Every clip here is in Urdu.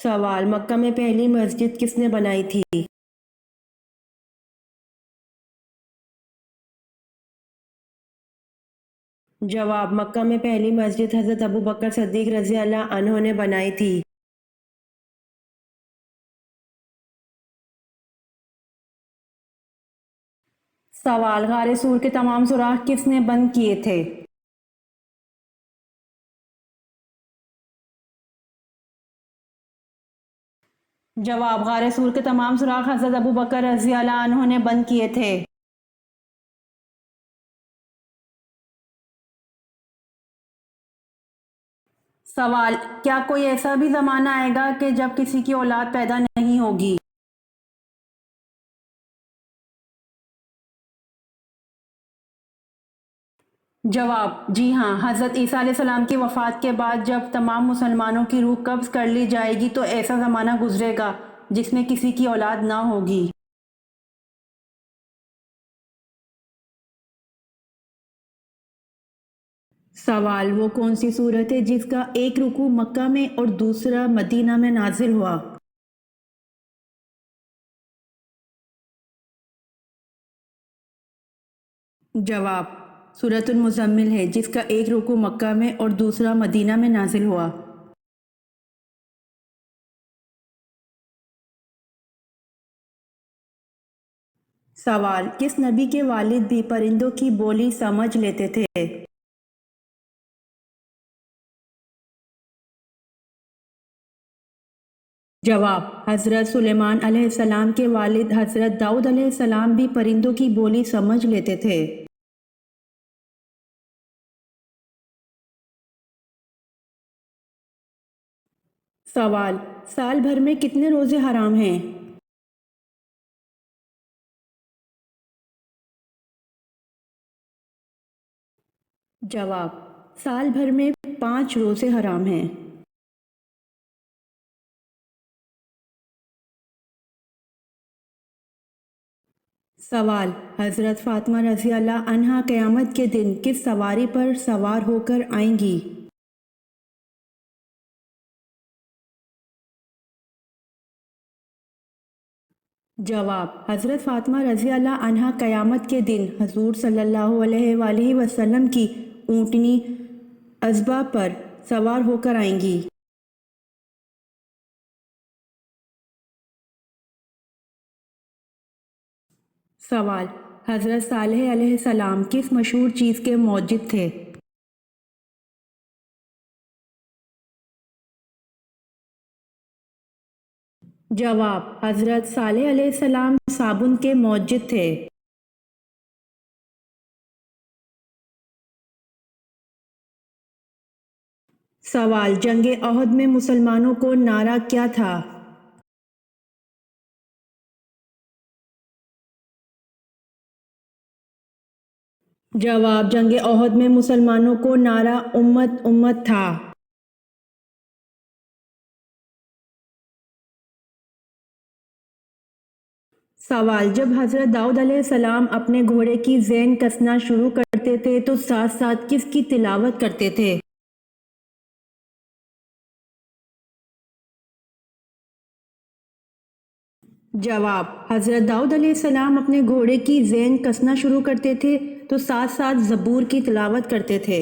سوال: مکہ میں پہلی مسجد کس نے بنائی تھی؟ جواب: مکہ میں پہلی مسجد حضرت ابوبکر صدیق رضی اللہ عنہ نے بنائی تھی۔ سوال: غار سور کے تمام سوراخ کس نے بند کیے تھے؟ جواب: غار سور کے تمام سوراخ حضرت ابوبکر رضی اللہ عنہ نے بند کیے تھے۔ سوال: کیا کوئی ایسا بھی زمانہ آئے گا کہ جب کسی کی اولاد پیدا نہیں ہوگی؟ جواب: جی ہاں، حضرت عیسیٰ علیہ السلام کی وفات کے بعد جب تمام مسلمانوں کی روح قبض کر لی جائے گی تو ایسا زمانہ گزرے گا جس میں کسی کی اولاد نہ ہوگی۔ سوال: وہ کون سی سورت ہے جس کا ایک رکوع مکہ میں اور دوسرا مدینہ میں نازل ہوا؟ جواب: سورۃ المزمل ہے جس کا ایک رکوع مکہ میں اور دوسرا مدینہ میں نازل ہوا۔ سوال: کس نبی کے والد بھی پرندوں کی بولی سمجھ لیتے تھے؟ جواب: حضرت سلیمان علیہ السلام کے والد حضرت داؤد علیہ السلام بھی پرندوں کی بولی سمجھ لیتے تھے۔ سوال: سال بھر میں کتنے روزے حرام ہیں؟ جواب: سال بھر میں 5 روزے حرام ہیں۔ سوال: حضرت فاطمہ رضی اللہ عنہا قیامت کے دن کس سواری پر سوار ہو کر آئیں گی؟ جواب: حضرت فاطمہ رضی اللہ عنہا قیامت کے دن حضور صلی اللہ علیہ وآلہ وسلم کی اونٹنی عذبہ پر سوار ہو کر آئیں گی۔ سوال: حضرت صالح علیہ السلام کس مشہور چیز کے موجد تھے؟ جواب: حضرت صالح علیہ السلام صابن کے موجد تھے۔ سوال: جنگ احد میں مسلمانوں کو نعرہ کیا تھا؟ جواب: جنگ احد میں مسلمانوں کو نعرہ امت امت تھا۔ سوال: جب حضرت داؤد علیہ السلام اپنے گھوڑے کی زین کسنا شروع کرتے تھے تو ساتھ ساتھ کس کی تلاوت کرتے تھے؟ جواب: حضرت داؤد علیہ السلام اپنے گھوڑے کی زین کسنا شروع کرتے تھے تو ساتھ ساتھ زبور کی تلاوت کرتے تھے۔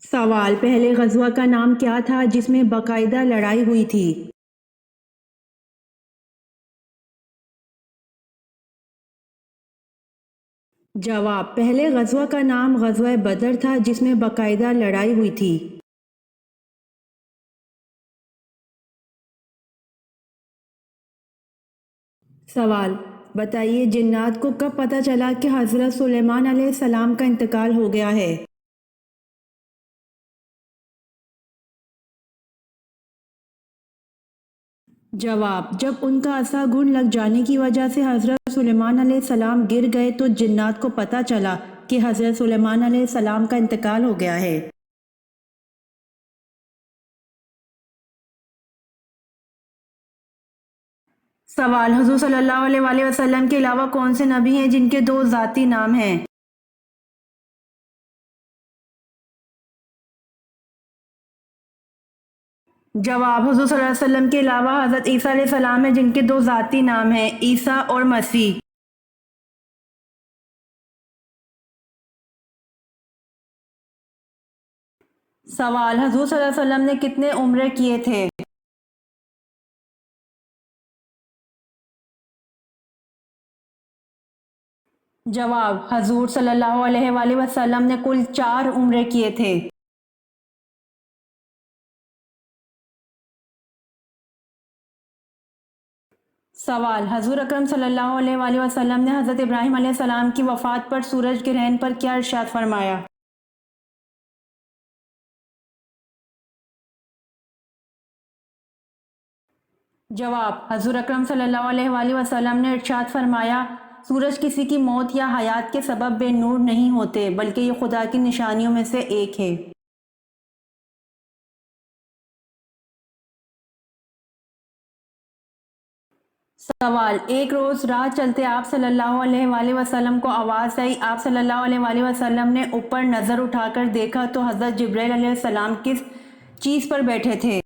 سوال: پہلے غزوہ کا نام کیا تھا جس میں باقاعدہ لڑائی ہوئی تھی؟ جواب: پہلے غزوہ کا نام غزوہ بدر تھا جس میں باقاعدہ لڑائی ہوئی تھی۔ سوال: بتائیے جنات کو کب پتہ چلا کہ حضرت سلیمان علیہ السلام کا انتقال ہو گیا ہے؟ جواب: جب ان کا عصا گھن لگ جانے کی وجہ سے حضرت سلیمان علیہ السلام گر گئے تو جنات کو پتہ چلا کہ حضرت سلیمان علیہ السلام کا انتقال ہو گیا ہے۔ سوال: حضور صلی اللہ علیہ وآلہ وسلم کے علاوہ کون سے نبی ہیں جن کے 2 ذاتی نام ہیں؟ جواب: حضور صلی اللہ علیہ وسلم کے علاوہ حضرت عیسیٰ علیہ السلام ہیں جن کے دو ذاتی نام ہیں، عیسیٰ اور مسیح۔ سوال: حضور صلی اللہ علیہ وسلم نے کتنے عمرے کیے تھے؟ جواب: حضور صلی اللہ علیہ وآلہ وسلم نے کل 4 عمرے کیے تھے۔ سوال: حضور اکرم صلی اللہ علیہ وآلہ وسلم نے حضرت ابراہیم علیہ السلام کی وفات پر سورج گرہن پر کیا ارشاد فرمایا؟ جواب: حضور اکرم صلی اللہ علیہ وآلہ وسلم نے ارشاد فرمایا، سورج کسی کی موت یا حیات کے سبب بے نور نہیں ہوتے بلکہ یہ خدا کی نشانیوں میں سے ایک ہے۔ سوال: ایک روز راہ چلتے آپ صلی اللہ علیہ وآلہ وسلم کو آواز آئی، آپ صلی اللہ علیہ وآلہ وسلم نے اوپر نظر اٹھا کر دیکھا تو حضرت جبرائیل علیہ السلام کس چیز پر بیٹھے تھے؟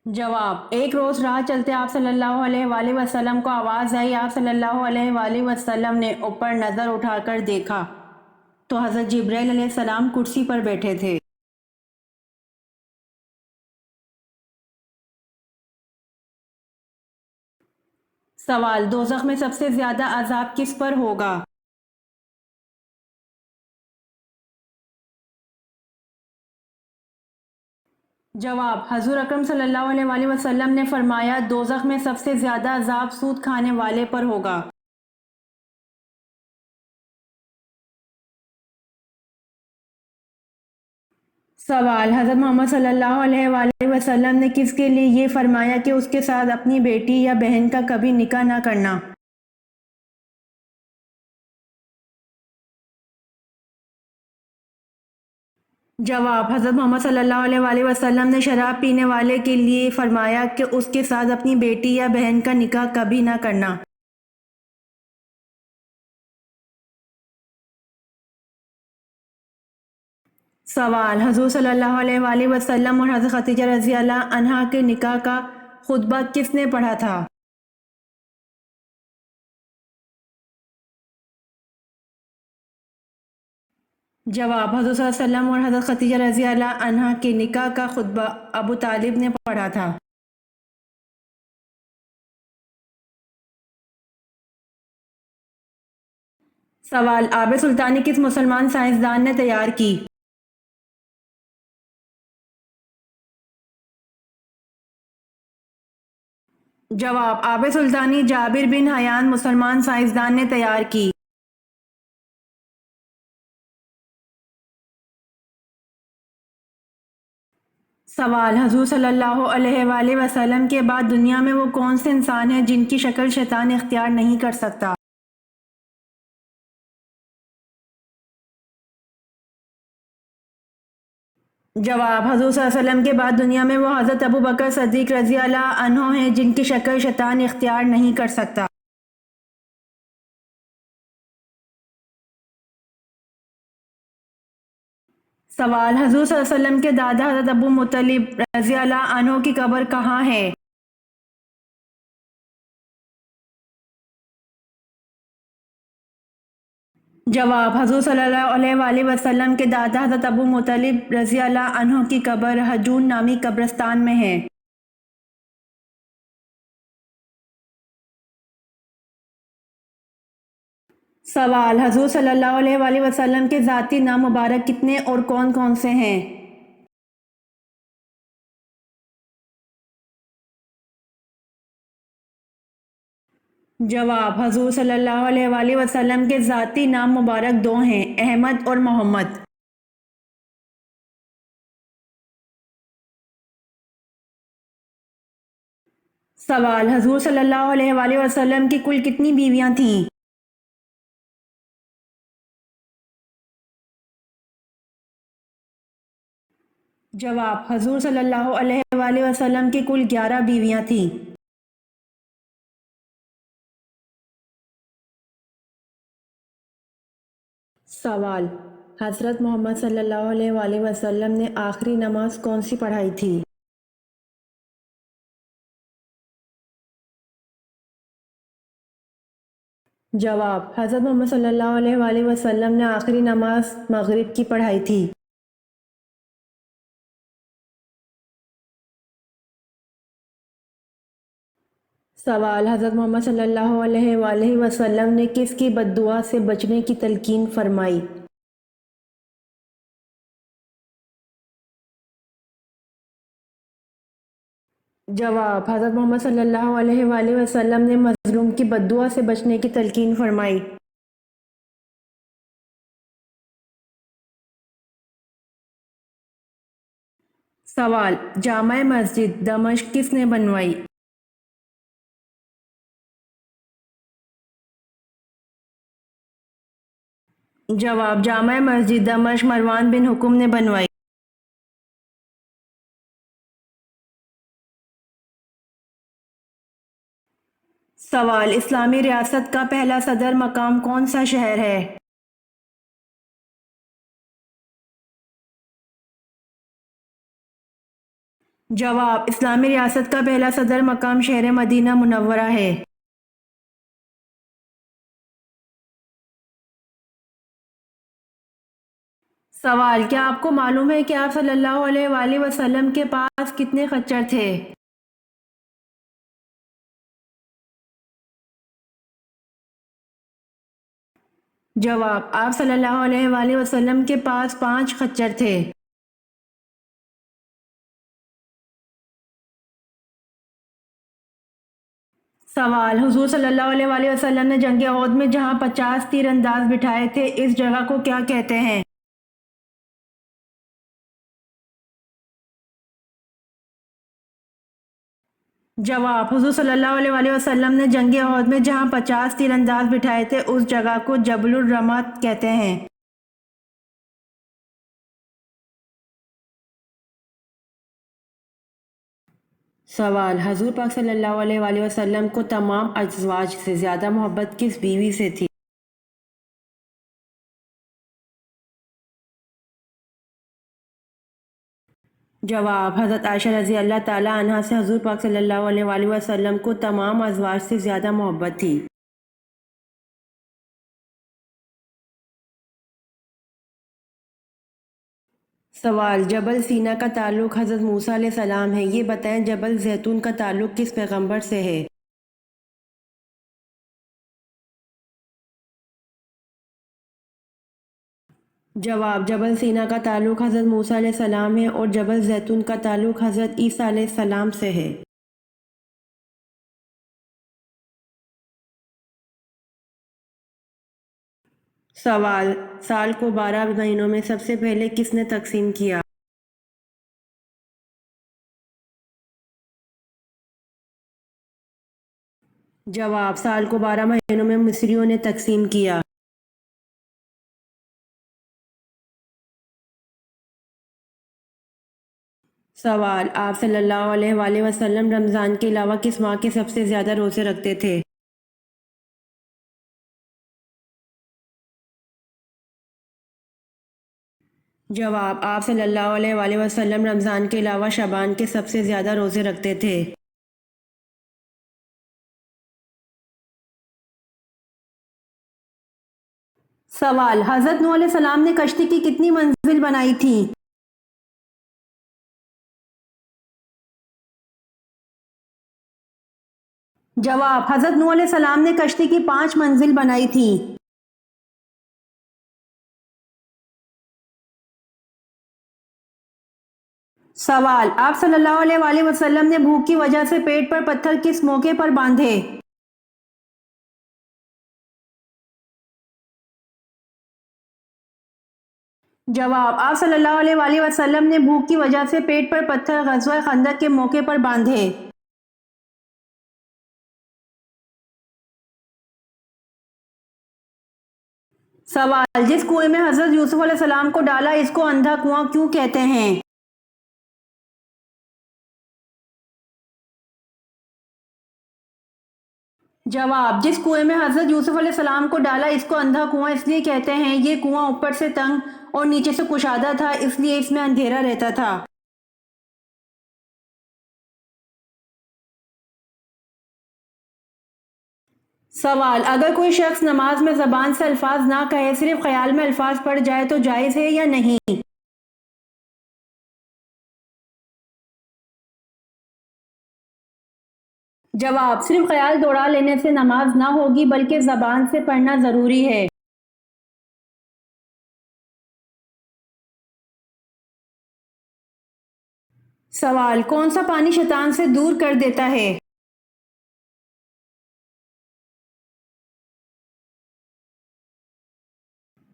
جواب: ایک روز راہ چلتے آپ صلی اللہ علیہ وآلہ وسلم کو آواز آئی، آپ صلی اللہ علیہ وآلہ وسلم نے اوپر نظر اٹھا کر دیکھا تو حضرت جبرائیل علیہ السلام کرسی پر بیٹھے تھے۔ سوال: دوزخ میں سب سے زیادہ عذاب کس پر ہوگا؟ جواب: حضور اکرم صلی اللہ علیہ وآلہ وسلم نے فرمایا، دوزخ میں سب سے زیادہ عذاب سود کھانے والے پر ہوگا۔ سوال: حضرت محمد صلی اللہ علیہ وآلہ وسلم نے کس کے لیے یہ فرمایا کہ اس کے ساتھ اپنی بیٹی یا بہن کا کبھی نکاح نہ کرنا؟ جواب: حضرت محمد صلی اللہ علیہ وآلہ وسلم نے شراب پینے والے کے لیے فرمایا کہ اس کے ساتھ اپنی بیٹی یا بہن کا نکاح کبھی نہ کرنا۔ سوال: حضور صلی اللہ علیہ وآلہ وسلم اور حضرت خدیجہ رضی اللہ عنہا کے نکاح کا خطبہ کس نے پڑھا تھا؟ جواب: حضور صلی اللہ علیہ وسلم اور حضرت خدیجہ رضی اللہ عنہا کے نکاح کا خطبہ ابو طالب نے پڑھا تھا۔ سوال: آب سلطانی کس مسلمان سائنسدان نے تیار کی؟ جواب: آب سلطانی جابر بن حیان مسلمان سائنسدان نے تیار کی۔ سوال: حضور صلی اللہ علیہ وآلہ وسلم کے بعد دنیا میں وہ کون سے انسان ہیں جن کی شکل شیطان اختیار نہیں کر سکتا؟ جواب: حضور صلی اللہ علیہ وسلم کے بعد دنیا میں وہ حضرت ابو بکر صدیق رضی اللہ عنہ ہیں جن کی شکل شیطان اختیار نہیں کر سکتا۔ سوال: حضور صلی اللہ علیہ وسلم کے دادا حضرت ابو مطلب رضی اللہ عنہ کی قبر کہاں ہے؟ جواب: حضور صلی اللہ علیہ وآلہ وسلم کے دادا حضرت ابو مطلب رضی اللہ عنہ کی قبر حجون نامی قبرستان میں ہے۔ سوال: حضور صلی اللہ علیہ وآلہ وسلم کے ذاتی نام مبارک کتنے اور کون کون سے ہیں؟ جواب: حضور صلی اللہ علیہ وآلہ وسلم کے ذاتی نام مبارک 2 ہیں، احمد اور محمد۔ سوال: حضور صلی اللہ علیہ وآلہ وسلم کی کل کتنی بیویاں تھیں؟ جواب: حضور صلی اللہ علیہ وآلہ وسلم کی کل 11 بیویاں تھیں۔ سوال: حضرت محمد صلی اللہ علیہ وآلہ وسلم نے آخری نماز کون سی پڑھائی تھی؟ جواب: حضرت محمد صلی اللہ علیہ وآلہ وسلم نے آخری نماز مغرب کی پڑھائی تھی۔ سوال: حضرت محمد صلی اللہ علیہ وآلہ وسلم نے کس کی بد دعا سے بچنے کی تلقین فرمائی؟ جواب: حضرت محمد صلی اللہ علیہ وآلہ وسلم نے مظلوم کی بد دعا سے بچنے کی تلقین فرمائی۔ سوال: جامع مسجد دمشق کس نے بنوائی؟ جواب: جامع مسجد دمشق مروان بن حکم نے بنوائی۔ سوال: اسلامی ریاست کا پہلا صدر مقام کون سا شہر ہے؟ جواب: اسلامی ریاست کا پہلا صدر مقام شہر مدینہ منورہ ہے۔ سوال: کیا آپ کو معلوم ہے کہ آپ صلی اللہ علیہ وآلہ وسلم کے پاس کتنے خچر تھے؟ جواب: آپ صلی اللہ علیہ وآلہ وسلم کے پاس 5 خچر تھے۔ سوال: حضور صلی اللہ علیہ وآلہ وسلم نے جنگ احد میں جہاں 50 تیر انداز بٹھائے تھے اس جگہ کو کیا کہتے ہیں؟ جواب: حضور صلی اللہ علیہ وآلہ وسلم نے جنگ احد میں جہاں 50 تیر انداز بٹھائے تھے اس جگہ کو جبل الرمات کہتے ہیں۔ سوال: حضور پاک صلی اللہ علیہ وآلہ وسلم کو تمام ازواج سے زیادہ محبت کس بیوی سے تھی؟ جواب: حضرت عائشہ رضی اللہ تعالیٰ عنہا سے حضور پاک صلی اللہ علیہ وآلہ وسلم کو تمام ازواج سے زیادہ محبت تھی۔ سوال: جبل سینا کا تعلق حضرت موسیٰ علیہ السلام ہے، یہ بتائیں جبل زیتون کا تعلق کس پیغمبر سے ہے؟ جواب: جبل سینا کا تعلق حضرت موسیٰ علیہ السلام ہے اور جبل زیتون کا تعلق حضرت عیسیٰ علیہ السلام سے ہے۔ سوال: سال کو 12 مہینوں میں سب سے پہلے کس نے تقسیم کیا؟ جواب: سال کو 12 مہینوں میں مصریوں نے تقسیم کیا۔ سوال: آپ صلی اللہ علیہ وآلہ وسلم رمضان کے علاوہ کس ماہ کے سب سے زیادہ روزے رکھتے تھے؟ جواب: آپ صلی اللہ علیہ وآلہ وسلم رمضان کے علاوہ شعبان کے سب سے زیادہ روزے رکھتے تھے۔ سوال: حضرت نوح علیہ السلام نے کشتی کی کتنی منزل بنائی تھی؟ جواب: حضرت نوح علیہ السلام نے کشتی کی 5 منزل بنائی تھی۔ سوال: آپ صلی اللہ علیہ وآلہ وسلم نے بھوک کی وجہ سے پیٹ پر پتھر کس موقع پر باندھے؟ جواب: آپ صلی اللہ علیہ وآلہ وسلم نے بھوک کی وجہ سے پیٹ پر پتھر غزوہ خندق کے موقع پر باندھے۔ سوال: جس کنویں میں حضرت یوسف علیہ السلام کو ڈالا اس کو اندھا کنواں کیوں کہتے ہیں؟ جواب: جس کنویں میں حضرت یوسف علیہ السلام کو ڈالا اس کو اندھا کنواں اس لیے کہتے ہیں، یہ کنواں اوپر سے تنگ اور نیچے سے کشادہ تھا، اس لیے اس میں اندھیرا رہتا تھا۔ سوال: اگر کوئی شخص نماز میں زبان سے الفاظ نہ کہے، صرف خیال میں الفاظ پڑھ جائے تو جائز ہے یا نہیں؟ جواب: صرف خیال دوڑا لینے سے نماز نہ ہوگی بلکہ زبان سے پڑھنا ضروری ہے۔ سوال: کون سا پانی شیطان سے دور کر دیتا ہے؟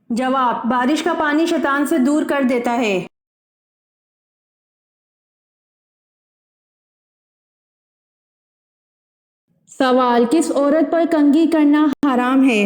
جواب: بارش کا پانی شیطان سے دور کر دیتا ہے۔ سوال: کس عورت پر کنگھی کرنا حرام ہے؟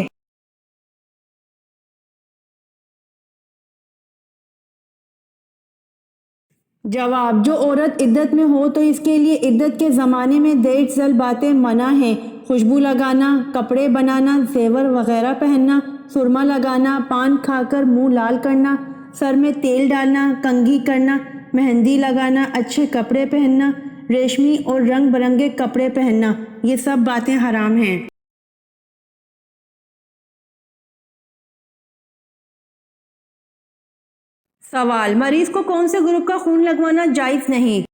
جواب: جو عورت عدت میں ہو تو اس کے لیے عدت کے زمانے میں دیرھ ذیل باتیں منع ہیں: خوشبو لگانا، کپڑے بنانا، زیور وغیرہ پہننا، سرما لگانا، پان کھا کر منہ لال کرنا، سر میں تیل ڈالنا، کنگھی کرنا، مہندی لگانا، اچھے کپڑے پہننا، ریشمی اور رنگ برنگے کپڑے پہننا، یہ سب باتیں حرام ہیں۔ سوال: مریض کو کون سے گروپ کا خون لگوانا جائز نہیں؟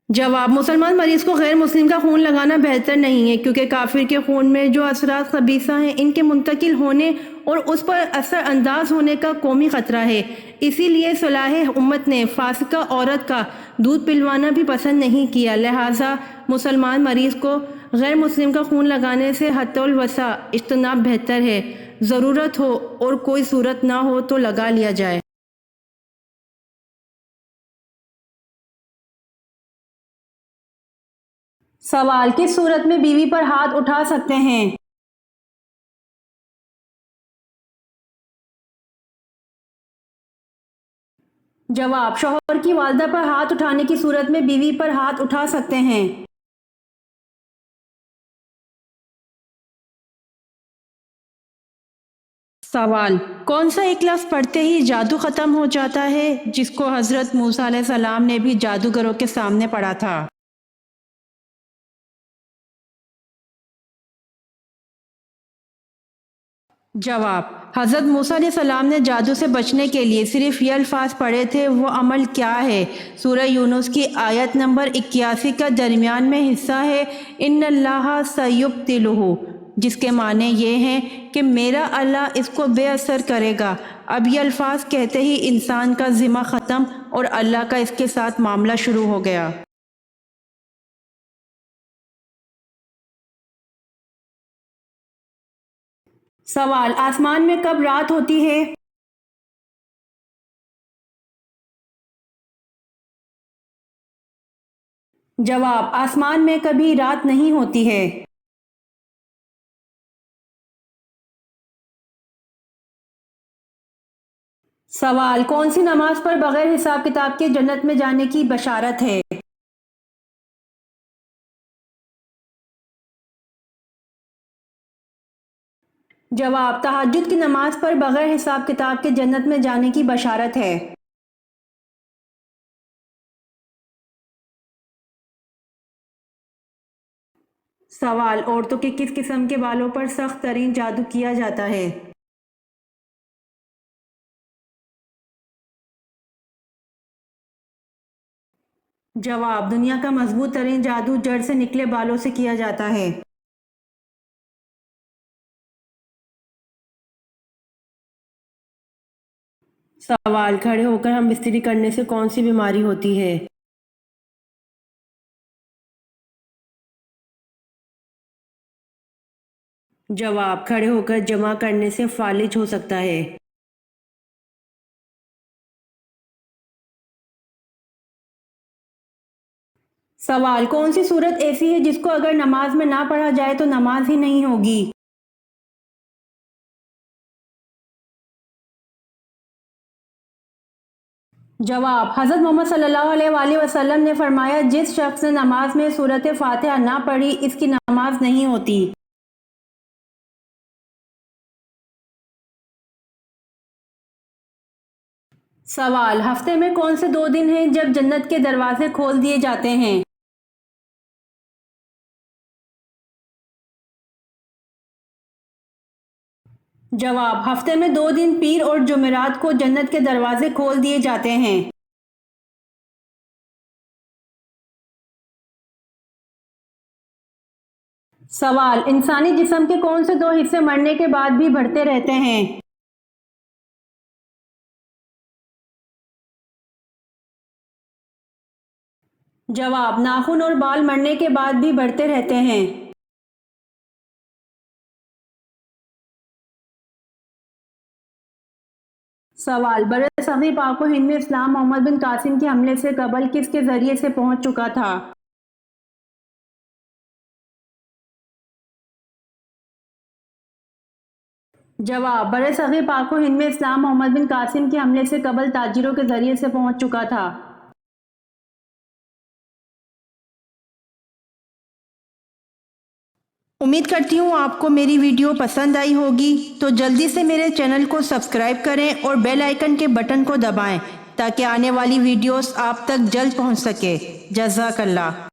جواب: مسلمان مریض کو غیر مسلم کا خون لگانا بہتر نہیں ہے، کیونکہ کافر کے خون میں جو اثرات خبیثہ ہیں ان کے منتقل ہونے اور اس پر اثر انداز ہونے کا قومی خطرہ ہے۔ اسی لیے صلاح امت نے فاسقہ عورت کا دودھ پلوانا بھی پسند نہیں کیا، لہٰذا مسلمان مریض کو غیر مسلم کا خون لگانے سے حتی الوسع اجتناب بہتر ہے۔ ضرورت ہو اور کوئی صورت نہ ہو تو لگا لیا جائے۔ سوال: کس صورت میں بیوی پر ہاتھ اٹھا سکتے ہیں؟ جواب: شوہر کی والدہ پر ہاتھ اٹھانے کی صورت میں بیوی پر ہاتھ اٹھا سکتے ہیں۔ سوال: کون سا ایک لفظ پڑھتے ہی جادو ختم ہو جاتا ہے جس کو حضرت موسیٰ علیہ السلام نے بھی جادوگروں کے سامنے پڑھا تھا؟ جواب: حضرت موسیٰ علیہ السلام نے جادو سے بچنے کے لیے صرف یہ الفاظ پڑھے تھے، وہ عمل کیا ہے؟ سورہ یونس کی آیت نمبر 81 کا درمیان میں حصہ ہے، ان اللہ سیبطلہ، جس کے معنی یہ ہیں کہ میرا اللہ اس کو بے اثر کرے گا۔ اب یہ الفاظ کہتے ہی انسان کا ذمہ ختم اور اللہ کا اس کے ساتھ معاملہ شروع ہو گیا۔ سوال: آسمان میں کب رات ہوتی ہے؟ جواب: آسمان میں کبھی رات نہیں ہوتی ہے۔ سوال: کون سی نماز پر بغیر حساب کتاب کے جنت میں جانے کی بشارت ہے؟ جواب: تہجد کی نماز پر بغیر حساب کتاب کے جنت میں جانے کی بشارت ہے۔ سوال: عورتوں کے کس قسم کے بالوں پر سخت ترین جادو کیا جاتا ہے؟ جواب: دنیا کا مضبوط ترین جادو جڑ سے نکلے بالوں سے کیا جاتا ہے۔ سوال: کھڑے ہو کر ہم بستری کرنے سے کون سی بیماری ہوتی ہے؟ جواب: کھڑے ہو کر جمع کرنے سے فالج ہو سکتا ہے۔ سوال: کون سی صورت ایسی ہے جس کو اگر نماز میں نہ پڑھا جائے تو نماز ہی نہیں ہوگی؟ جواب: حضرت محمد صلی اللہ علیہ وآلہ وسلم نے فرمایا، جس شخص نے نماز میں سورۃ فاتحہ نہ پڑھی اس کی نماز نہیں ہوتی۔ سوال: ہفتے میں کون سے 2 دن ہیں جب جنت کے دروازے کھول دیے جاتے ہیں؟ جواب: ہفتے میں 2 دن پیر اور جمعرات کو جنت کے دروازے کھول دیے جاتے ہیں۔ سوال: انسانی جسم کے کون سے 2 حصے مرنے کے بعد بھی بڑھتے رہتے ہیں؟ جواب: ناخن اور بال مرنے کے بعد بھی بڑھتے رہتے ہیں۔ سوال: برصغیر پاک و ہند میں اسلام محمد بن قاسم کے حملے سے قبل کس کے ذریعے سے پہنچ چکا تھا؟ جواب: برصغیر پاک و ہند میں اسلام محمد بن قاسم کے حملے سے قبل تاجروں کے ذریعے سے پہنچ چکا تھا۔ امید کرتی ہوں آپ کو میری ویڈیو پسند آئی ہوگی، تو جلدی سے میرے چینل کو سبسکرائب کریں اور بیل آئیکن کے بٹن کو دبائیں تاکہ آنے والی ویڈیوز آپ تک جلد پہنچ سکے۔ جزاک اللہ۔